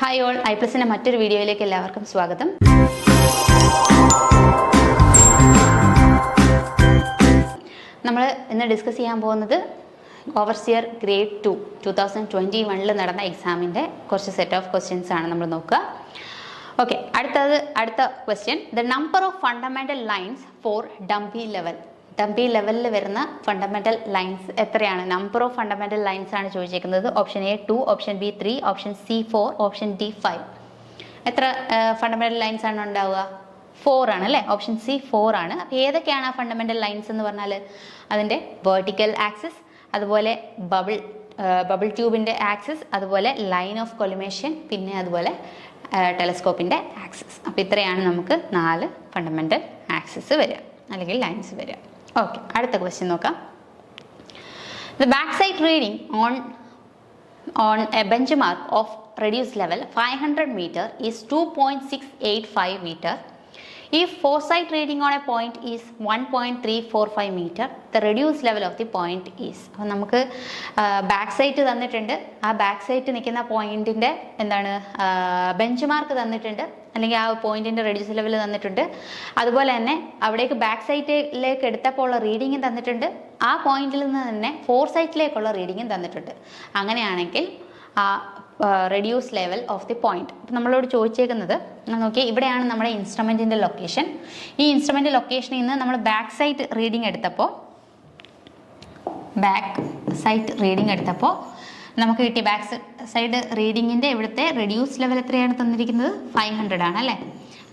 Hi all, ഐപ്ലസിൻ്റെ മറ്റൊരു വീഡിയോയിലേക്ക് എല്ലാവർക്കും സ്വാഗതം. നമ്മൾ ഇന്ന് ഡിസ്കസ് ചെയ്യാൻ പോകുന്നത് ഓവർസിയർ ഗ്രേഡ് 2 2021 നടന്ന എക്സാമിൻ്റെ കുറച്ച് സെറ്റ് ഓഫ് ക്വസ്റ്റ്യൻസ് ആണ് നമ്മൾ നോക്കുക. ഓക്കെ, അടുത്ത question, the number of fundamental lines for dumpy level. Dumpy ലെവലിൽ വരുന്ന ഫണ്ടമെൻ്റൽ ലൈൻസ് എത്രയാണ്? നമ്പർ ഓഫ് ഫണ്ടമെൻ്റൽ ലൈൻസ് ആണ് ചോദിച്ചിരിക്കുന്നത്. Option A 2, option B 3, option C 4, option D 5. എത്ര ഫണ്ടമെൻ്റൽ ലൈൻസ് ആണ് ഉണ്ടാവുക? 4 ആണ് അല്ലേ? ഓപ്ഷൻ സി 4 ആണ്. അപ്പോൾ ഏതൊക്കെയാണ് ആ ഫണ്ടമെൻ്റൽ ലൈൻസ് എന്ന് പറഞ്ഞാൽ അതിൻ്റെ വെർട്ടിക്കൽ ആക്സിസ്, അതുപോലെ ബബിൾ ട്യൂബിൻ്റെ ആക്സിസ്, അതുപോലെ ലൈൻ ഓഫ് കൊളിമേഷൻ, പിന്നെ അതുപോലെ ടെലസ്കോപ്പിൻ്റെ ആക്സിസ്. അപ്പോൾ ഇത്രയാണ് നമുക്ക് 4 ഫണ്ടമെൻ്റൽ ആക്സിസ് വരിക അല്ലെങ്കിൽ ലൈൻസ് വരിക. ഓക്കെ, അടുത്ത ക്വസ്റ്റ്യൻ നോക്കാം. The back side reading on a benchmark of reduced level 500 meter is 2.685 meter. If foresight reading on a point is 1.345 meter, the reduced level of the point is. അപ്പോൾ നമുക്ക് back site തന്നിട്ടുണ്ട്. ആ back site നിൽക്കുന്ന പോയിന്റിൻ്റെ എന്താണ് bench mark തന്നിട്ടുണ്ട്, അല്ലെങ്കിൽ ആ പോയിന്റിൻ്റെ reduce level തന്നിട്ടുണ്ട്. അതുപോലെ തന്നെ അവിടേക്ക് ബാക്ക് സൈറ്റിലേക്ക് എടുത്തപ്പോൾ ഉള്ള റീഡിങ്ങും തന്നിട്ടുണ്ട്. ആ പോയിന്റിൽ നിന്ന് തന്നെ ഫോർസൈറ്റിലേക്കുള്ള റീഡിങ്ങും തന്നിട്ടുണ്ട്. അങ്ങനെയാണെങ്കിൽ ആ reduce level of the point. അപ്പം നമ്മളോട് ചോദിച്ചേക്കുന്നത് നോക്കി, ഇവിടെയാണ് നമ്മുടെ ഇൻസ്ട്രുമെൻറ്റിൻ്റെ ലൊക്കേഷൻ. ഈ ഇൻസ്ട്രുമെൻ്റ് ലൊക്കേഷനിൽ നിന്ന് നമ്മൾ ബാക്ക് സൈറ്റ് റീഡിംഗ് എടുത്തപ്പോൾ നമുക്ക് കിട്ടിയ ബാക്ക് സൈഡ് റീഡിങ്ങിൻ്റെ ഇവിടുത്തെ റെഡ്യൂസ് ലെവൽ എത്രയാണ് തന്നിരിക്കുന്നത്? 500 ആണ് അല്ലേ?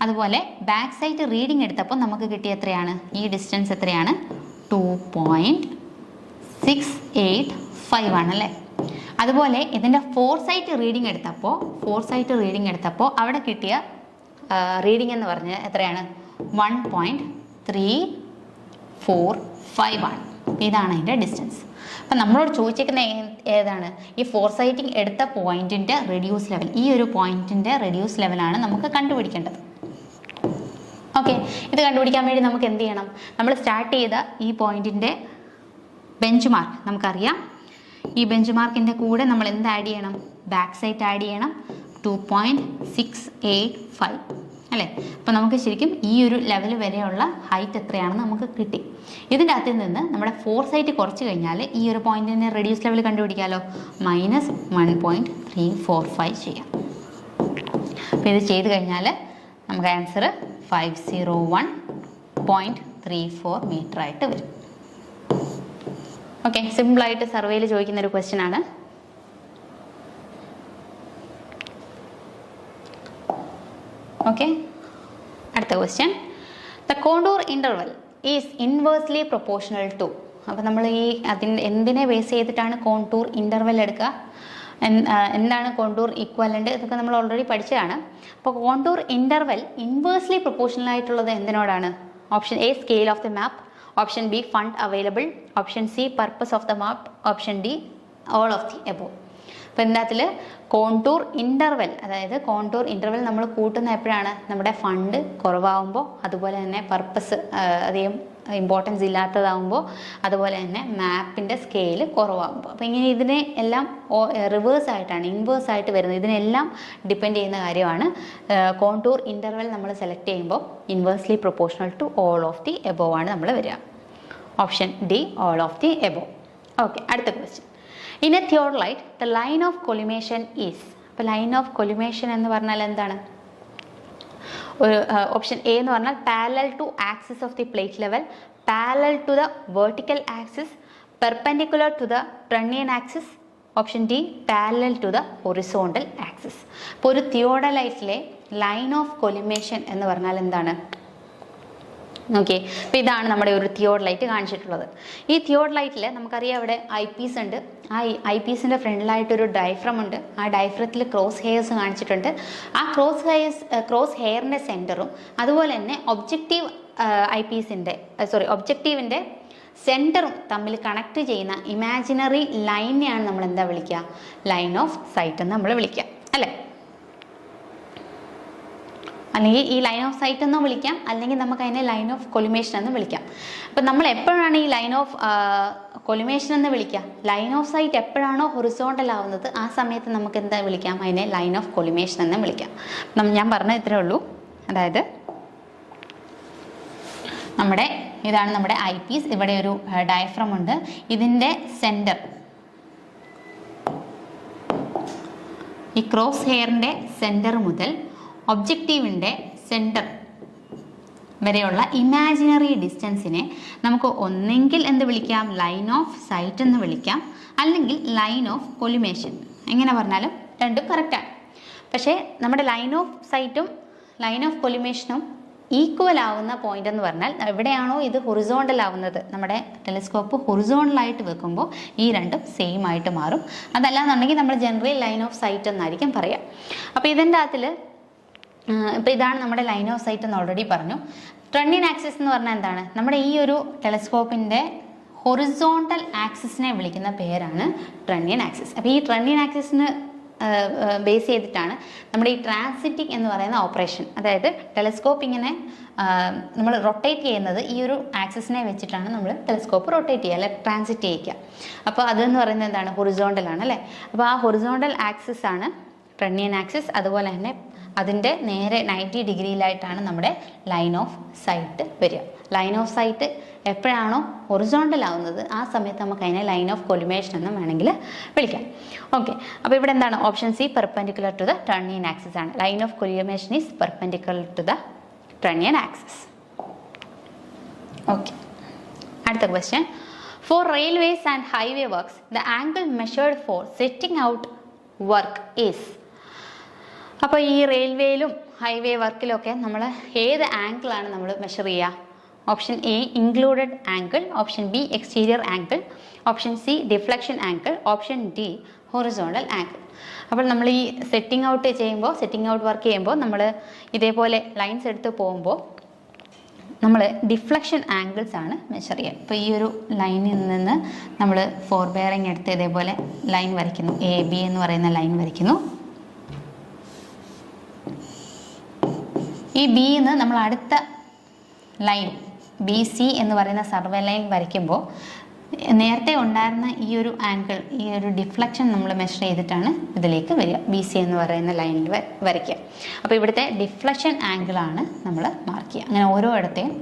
അതുപോലെ ബാക്ക് സൈറ്റ് റീഡിംഗ് എടുത്തപ്പോൾ നമുക്ക് കിട്ടിയ എത്രയാണ്? ഈ ഡിസ്റ്റൻസ് എത്രയാണ്? 2.685 ആണല്ലേ? അതുപോലെ ഇതിൻ്റെ ഫോർസൈറ്റ് റീഡിംഗ് എടുത്തപ്പോൾ അവിടെ കിട്ടിയ റീഡിംഗ് എന്ന് പറഞ്ഞാൽ എത്രയാണ്? 1.345 ആണ്. ഇതാണ് അതിൻ്റെ ഡിസ്റ്റൻസ്. അപ്പം നമ്മളോട് ചോദിച്ചേക്കുന്ന ഏതാണ്? ഈ ഫോർസൈറ്റിംഗ് എടുത്ത പോയിന്റിൻ്റെ റെഡ്യൂസ് ലെവൽ. ഈ ഒരു പോയിന്റിൻ്റെ റെഡ്യൂസ് ലെവലാണ് നമുക്ക് കണ്ടുപിടിക്കേണ്ടത്. ഓക്കെ, ഇത് കണ്ടുപിടിക്കാൻ വേണ്ടി നമുക്ക് എന്ത് ചെയ്യണം? നമ്മൾ സ്റ്റാർട്ട് ചെയ്ത ഈ പോയിന്റിൻ്റെ ബെഞ്ച് മാർക്ക് നമുക്കറിയാം. ഈ ബെഞ്ച് മാർക്കിൻ്റെ കൂടെ നമ്മൾ എന്ത് ആഡ് ചെയ്യണം? ബാക്ക് സൈറ്റ് ആഡ് ചെയ്യണം. 2.685 അല്ലേ? അപ്പോൾ നമുക്ക് ശരിക്കും ഈ ഒരു ലെവൽ വരെയുള്ള ഹൈറ്റ് എത്രയാണെന്ന് നമുക്ക് കിട്ടി. ഇതിൻ്റെ അകത്തിൽ നിന്ന് നമ്മുടെ ഫോർസൈറ്റ് കുറച്ച് കഴിഞ്ഞാൽ ഈ ഒരു പോയിന്റിൻ്റെ റെഡ്യൂസ് ലെവൽ കണ്ടുപിടിക്കാമല്ലോ. -1.345 ചെയ്യാം. അപ്പോൾ ഇത് ചെയ്ത് കഴിഞ്ഞാൽ നമുക്ക് ആൻസർ 501.34 മീറ്റർ ആയിട്ട് വരും. ഓക്കെ, സിമ്പിളായിട്ട് സർവേയിൽ ചോദിക്കുന്ന ഒരു ക്വസ്റ്റ്യൻ ആണ്. ഓക്കെ, അടുത്ത question, the contour interval is inversely proportional to. അപ്പോൾ നമ്മൾ എന്തിനെ ബേസ് ചെയ്തിട്ടാണ് കോണ്ടൂർ ഇൻ്റർവൽ എടുക്കുക? എന്താണ് കോണ്ടൂർ ഇക്വലൻ്റ്? ഇതൊക്കെ നമ്മൾ ഓൾറെഡി പഠിച്ചതാണ്. അപ്പോൾ കോണ്ടൂർ ഇൻ്റർവൽ ഇൻവേഴ്സ്ലി പ്രൊപ്പോർഷണൽ ആയിട്ടുള്ളത് എന്തിനോടാണ്? Option A scale of the map, option B fund available, option C purpose of the map, option D all of the above. അപ്പോൾ ഇതിനകത്തിൽ കോണ്ടൂർ ഇൻ്റർവൽ, അതായത് contour interval നമ്മൾ കൂട്ടുന്ന എപ്പോഴാണ്? നമ്മുടെ ഫണ്ട് കുറവാകുമ്പോൾ, അതുപോലെ തന്നെ പർപ്പസ് അധികം ഇമ്പോർട്ടൻസ് ഇല്ലാത്തതാകുമ്പോൾ, അതുപോലെ തന്നെ മാപ്പിൻ്റെ സ്കെയിൽ കുറവാകുമ്പോൾ. അപ്പോൾ ഇങ്ങനെ ഇതിനെ എല്ലാം റിവേഴ്സ് ആയിട്ടാണ്, ഇൻവേഴ്സ് ആയിട്ട് വരുന്നത്. ഇതിനെല്ലാം ഡിപ്പെൻഡ് ചെയ്യുന്ന കാര്യമാണ്. കോണ്ടൂർ ഇൻ്റർവൽ നമ്മൾ സെലക്ട് ചെയ്യുമ്പോൾ inversely proportional to all of the above ആണ് നമ്മൾ വരിക. Option D, all of the above. Okay, അടുത്ത question, in a theodolite the line of collimation is. അപ്പോൾ ലൈൻ ഓഫ് കൊളിമേഷൻ എന്ന് പറഞ്ഞാൽ എന്താണ്? ഒരു ഓപ്ഷൻ എ എന്ന് പറഞ്ഞാൽ parallel to axis of the plate level, parallel to the vertical axis, perpendicular to the trunnion axis. Option D, parallel to the horizontal axis. അപ്പോൾ ഒരു തിയോഡലൈറ്റിലെ line of collimation എന്ന് പറഞ്ഞാൽ എന്താണ്? ഓക്കെ, അപ്പോൾ ഇതാണ് നമ്മുടെ ഒരു തിയോഡലൈറ്റ് കാണിച്ചിട്ടുള്ളത്. ഈ തിയോഡലൈറ്റിൽ നമുക്കറിയാം അവിടെ ഐ പീസ് ഉണ്ട്. ആ ഐ പീസിൻ്റെ ഫ്രണ്ടിലായിട്ടൊരു ഡയഫ്രം ഉണ്ട്. ആ ഡയഫ്രത്തിൽ ക്രോസ് ഹെയർസ് കാണിച്ചിട്ടുണ്ട്. ആ ക്രോസ് ഹെയറിൻ്റെ സെൻറ്ററും അതുപോലെ തന്നെ ഒബ്ജക്റ്റീവിൻ്റെ സെൻറ്ററും തമ്മിൽ കണക്ട് ചെയ്യുന്ന ഇമാജിനറി ലൈനെയാണ് നമ്മൾ എന്താ വിളിക്കുക? ലൈൻ ഓഫ് സൈറ്റ് എന്ന് നമ്മൾ വിളിക്കുക അല്ലേ? അല്ലെങ്കിൽ ഈ ലൈൻ ഓഫ് സൈറ്റ് എന്നും വിളിക്കാം, അല്ലെങ്കിൽ നമുക്ക് അതിനെ ലൈൻ ഓഫ് കൊളിമേഷൻ എന്നും വിളിക്കാം. അപ്പം നമ്മൾ എപ്പോഴാണ് ഈ ലൈൻ ഓഫ് കൊലിമേഷൻ എന്ന് വിളിക്കാം. ലൈൻ ഓഫ് സൈറ്റ് എപ്പോഴാണോ ഹൊറിസോണ്ടൽ ആവുന്നത് ആ സമയത്ത് നമുക്ക് എന്താ വിളിക്കാം, അതിനെ ലൈൻ ഓഫ് കൊലിമേഷൻ എന്ന് വിളിക്കാം. ഞാൻ പറഞ്ഞ ഇത്രേ ഉള്ളൂ. അതായത് ഇതാണ് നമ്മുടെ ഐ പീസ്. ഇവിടെ ഒരു ഡയഫ്രം ഉണ്ട്. ഇതിൻ്റെ സെൻറ്റർ, ഈ ക്രോസ് ഹെയറിൻ്റെ സെൻറ്റർ മുതൽ ഒബ്ജക്റ്റീവിൻ്റെ സെൻറ്റർ വരെയുള്ള ഇമാജിനറി ഡിസ്റ്റൻസിനെ നമുക്ക് ഒന്നെങ്കിൽ എന്ത് വിളിക്കാം, ലൈൻ ഓഫ് സൈറ്റ് എന്ന് വിളിക്കാം, അല്ലെങ്കിൽ ലൈൻ ഓഫ് കൊലിമേഷൻ. എങ്ങനെ പറഞ്ഞാലും രണ്ടും കറക്റ്റാണ്. പക്ഷേ നമ്മുടെ ലൈൻ ഓഫ് സൈറ്റും ലൈൻ ഓഫ് കൊലിമേഷനും ഈക്വൽ ആവുന്ന പോയിന്റ് എന്ന് പറഞ്ഞാൽ എവിടെയാണോ ഇത് ഹൊറിസോണ്ടൽ ആവുന്നത്, നമ്മുടെ ടെലിസ്കോപ്പ് ഹൊറിസോണ്ടലായിട്ട് വെക്കുമ്പോൾ ഈ രണ്ടും സെയിം ആയിട്ട് മാറും. അതല്ലാന്നുണ്ടെങ്കിൽ നമ്മൾ ജനറൽ ലൈൻ ഓഫ് സൈറ്റ് എന്നായിരിക്കും പറയുക. അപ്പോൾ ഇതിൻ്റെ അകത്തിൽ ഇപ്പോൾ ഇതാണ് നമ്മുടെ ലൈൻ ഓഫ് സൈറ്റ് എന്ന് ഓൾറെഡി പറഞ്ഞു. ട്രെൻഡിയൻ ആക്സിസ് എന്ന് പറഞ്ഞാൽ എന്താണ്, നമ്മുടെ ഈ ഒരു ടെലിസ്കോപ്പിൻ്റെ ഹൊറിസോണ്ടൽ ആക്സിസിനെ വിളിക്കുന്ന പേരാണ് ട്രെൻഡിയൻ ആക്സിസ്. അപ്പോൾ ഈ ട്രെൻഡിയൻ ആക്സിസിന് ബേസ് ചെയ്തിട്ടാണ് നമ്മുടെ ഈ ട്രാൻസിറ്റിംഗ് എന്ന് പറയുന്ന ഓപ്പറേഷൻ, അതായത് ടെലിസ്കോപ്പ് ഇങ്ങനെ നമ്മൾ റൊട്ടേറ്റ് ചെയ്യുന്നത് ഈ ഒരു ആക്സിസിനെ വെച്ചിട്ടാണ് നമ്മൾ ടെലിസ്കോപ്പ് റൊട്ടേറ്റ് ചെയ്യുക, അല്ലെ ട്രാൻസിറ്റ് ചെയ്യിക്കുക. അപ്പോൾ അതെന്ന് പറയുന്നത് എന്താണ്, ഹൊറിസോണ്ടൽ ആണ് അല്ലേ. അപ്പോൾ ആ ഹൊറിസോണ്ടൽ ആക്സിസ് ആണ് ട്രെൻഡിയൻ ആക്സിസ്. അതുപോലെ തന്നെ അതിൻ്റെ നേരെ 90 ഡിഗ്രിയിലായിട്ടാണ് നമ്മുടെ ലൈൻ ഓഫ് സൈറ്റ് വരിക. ലൈൻ ഓഫ് സൈറ്റ് എപ്പോഴാണോ ഹൊറിസോണ്ടൽ ആവുന്നത് ആ സമയത്ത് നമുക്ക് അതിനെ ലൈൻ ഓഫ് കൊലിമേഷൻ എന്നും വേണമെങ്കിൽ വിളിക്കാം. ഓക്കെ, അപ്പോൾ ഇവിടെ എന്താണ്, option C perpendicular to the trunnion axis ആണ്. Line of collimation is perpendicular to the trunnion axis. Okay, അടുത്ത question. For railways and highway works the angle measured for setting out work is. അപ്പോൾ ഈ റെയിൽവേയിലും highway വർക്കിലൊക്കെ നമ്മൾ ഏത് ആംഗിളാണ് നമ്മൾ measure ചെയ്യുക? Option A included angle, option B exterior angle, option C deflection angle, option D horizontal angle. അപ്പോൾ നമ്മൾ ഈ setting out work ചെയ്യുമ്പോൾ നമ്മൾ ഇതേപോലെ ലൈൻസ് എടുത്ത് പോകുമ്പോൾ നമ്മൾ ഡിഫ്ലക്ഷൻ ആംഗിൾസ് ആണ് മെഷർ ചെയ്യുക. ഇപ്പോൾ ഈ ഒരു ലൈനിൽ നിന്ന് നമ്മൾ ഫോർ ബെയറിംഗ് എടുത്ത് ഇതേപോലെ ലൈൻ വരയ്ക്കുന്നു, എ ബി എന്ന് പറയുന്ന ലൈൻ വരയ്ക്കുന്നു. ഈ ബിന്ന് നമ്മൾ അടുത്ത ലൈൻ ബി സി എന്ന് പറയുന്ന സർവേ ലൈൻ വരയ്ക്കുമ്പോൾ നേരത്തെ ഉണ്ടായിരുന്ന ഈ ഒരു ആംഗിൾ, ഈ ഒരു ഡിഫ്ലക്ഷൻ നമ്മൾ മെഷർ ചെയ്തിട്ടാണ് ഇതിലേക്ക് വരിക, ബി സി എന്ന് പറയുന്ന ലൈനിൽ വരയ്ക്കുക. അപ്പോൾ ഇവിടുത്തെ ഡിഫ്ലക്ഷൻ ആംഗിളാണ് നമ്മൾ മാർക്ക് ചെയ്യുക. അങ്ങനെ ഓരോ ഇടത്തെയും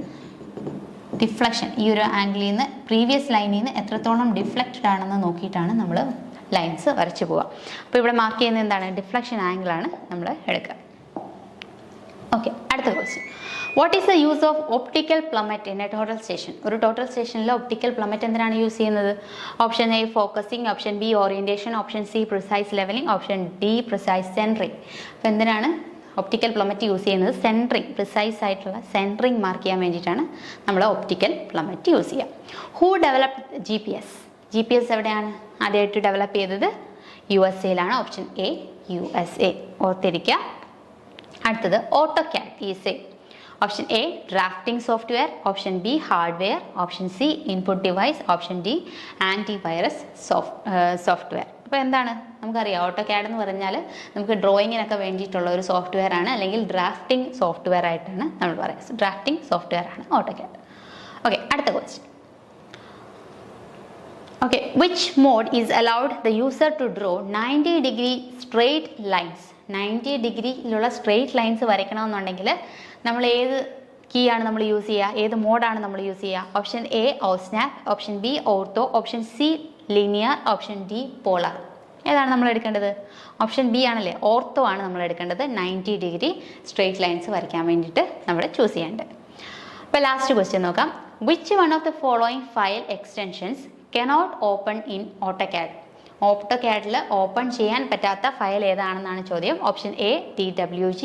ഡിഫ്ലക്ഷൻ, ഈ ഒരു ആംഗിളിൽ നിന്ന് പ്രീവിയസ് ലൈനിൽ നിന്ന് എത്രത്തോളം ഡിഫ്ലക്റ്റഡ് ആണെന്ന് നോക്കിയിട്ടാണ് നമ്മൾ ലൈൻസ് വരച്ചു പോവുക. അപ്പോൾ ഇവിടെ മാർക്ക് ചെയ്യുന്നത് എന്താണ്, ഡിഫ്ലക്ഷൻ ആംഗിളാണ് നമ്മൾ എടുക്കുക. ഓക്കെ, അടുത്ത question. What is the use of optical plummet in a total station? ഒരു ടോട്ടൽ സ്റ്റേഷനിൽ ഒപ്റ്റിക്കൽ പ്ലമറ്റ് എന്തിനാണ് യൂസ് ചെയ്യുന്നത്? Option A focusing, option B orientation, option C precise levelling, option D precise centring. അപ്പോൾ എന്തിനാണ് optical plummet use ചെയ്യുന്നത്? Centring, precise ആയിട്ടുള്ള centring mark ചെയ്യാൻ വേണ്ടിയിട്ടാണ് നമ്മൾ ഒപ്റ്റിക്കൽ പ്ലമറ്റ് യൂസ് ചെയ്യുക. Who developed GPS? GPS എവിടെയാണ് ആദ്യമായിട്ട് ഡെവലപ്പ് ചെയ്തത്? USA option A USA. ഓർത്തിരിക്കുക. അടുത്തത് AutoCAD is A. Option A drafting software, option B hardware, option C input device, option D antivirus software. അപ്പോൾ എന്താണ് നമുക്കറിയാം, ഓട്ടോക്യാഡ് എന്ന് പറഞ്ഞാൽ നമുക്ക് ഡ്രോയിങ്ങിനൊക്കെ വേണ്ടിയിട്ടുള്ള ഒരു സോഫ്റ്റ്വെയർ ആണ്, അല്ലെങ്കിൽ ഡ്രാഫ്റ്റിംഗ് സോഫ്റ്റ്വെയർ ആയിട്ടാണ് നമ്മൾ പറയുക. ഡ്രാഫ്റ്റിംഗ് സോഫ്റ്റ്വെയർ ആണ് ഓട്ടോക്യാഡ്. ഓക്കെ, അടുത്ത question. Okay, which mode is allowed the user to draw 90 degree straight lines? 90 ഡിഗ്രിയിലുള്ള സ്ട്രെയിറ്റ് ലൈൻസ് വരയ്ക്കണമെന്നുണ്ടെങ്കിൽ നമ്മൾ ഏത് കീ ആണ് നമ്മൾ യൂസ് ചെയ്യുക, ഏത് മോഡാണ് നമ്മൾ യൂസ് ചെയ്യുക? Option A osnap, option B ortho, option C linear, option D polar. ഏതാണ് നമ്മൾ എടുക്കേണ്ടത്? ഓപ്ഷൻ ബി ആണല്ലേ, ഓർത്തോ ആണ് നമ്മൾ എടുക്കേണ്ടത്. 90 ഡിഗ്രി സ്ട്രെയിറ്റ് ലൈൻസ് വരയ്ക്കാൻ വേണ്ടിയിട്ട് നമ്മൾ ചൂസ് ചെയ്യേണ്ടത്. അപ്പോൾ ലാസ്റ്റ് ക്വസ്റ്റ്യൻ നോക്കാം. Which one of the following file extensions cannot open in AutoCAD? ഓട്ടോക്യാഡിൽ ഓപ്പൺ ചെയ്യാൻ പറ്റാത്ത ഫയൽ ഏതാണെന്നാണ് ചോദ്യം. Option A DWG,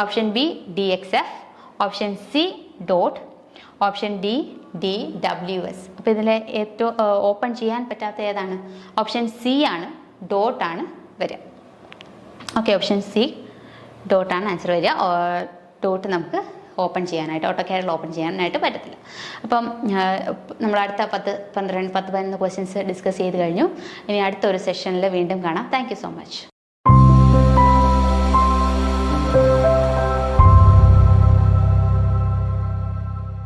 option B DXF, option C dot, option D DWS. അപ്പോൾ ഇതിൽ ഏറ്റവും ഓപ്പൺ ചെയ്യാൻ പറ്റാത്ത ഏതാണ്? ഓപ്ഷൻ സി ആണ്, ഡോട്ടാണ് വരിക. ഓക്കെ, ഓപ്ഷൻ സി ഡോട്ടാണ് ആൻസർ വരിക. ഡോട്ട് നമുക്ക് ഓപ്പൺ ചെയ്യാനായിട്ട്, ഓട്ടോക്യാഡിൽ ഓപ്പൺ ചെയ്യാനായിട്ട് പറ്റത്തില്ല. അപ്പം നമ്മൾ അടുത്ത 10-15 ക്വസ്റ്റ്യൻസ് ഡിസ്കസ് ചെയ്ത് കഴിഞ്ഞു. ഇനി അടുത്ത ഒരു സെഷനിൽ വീണ്ടും കാണാം. Thank you so much.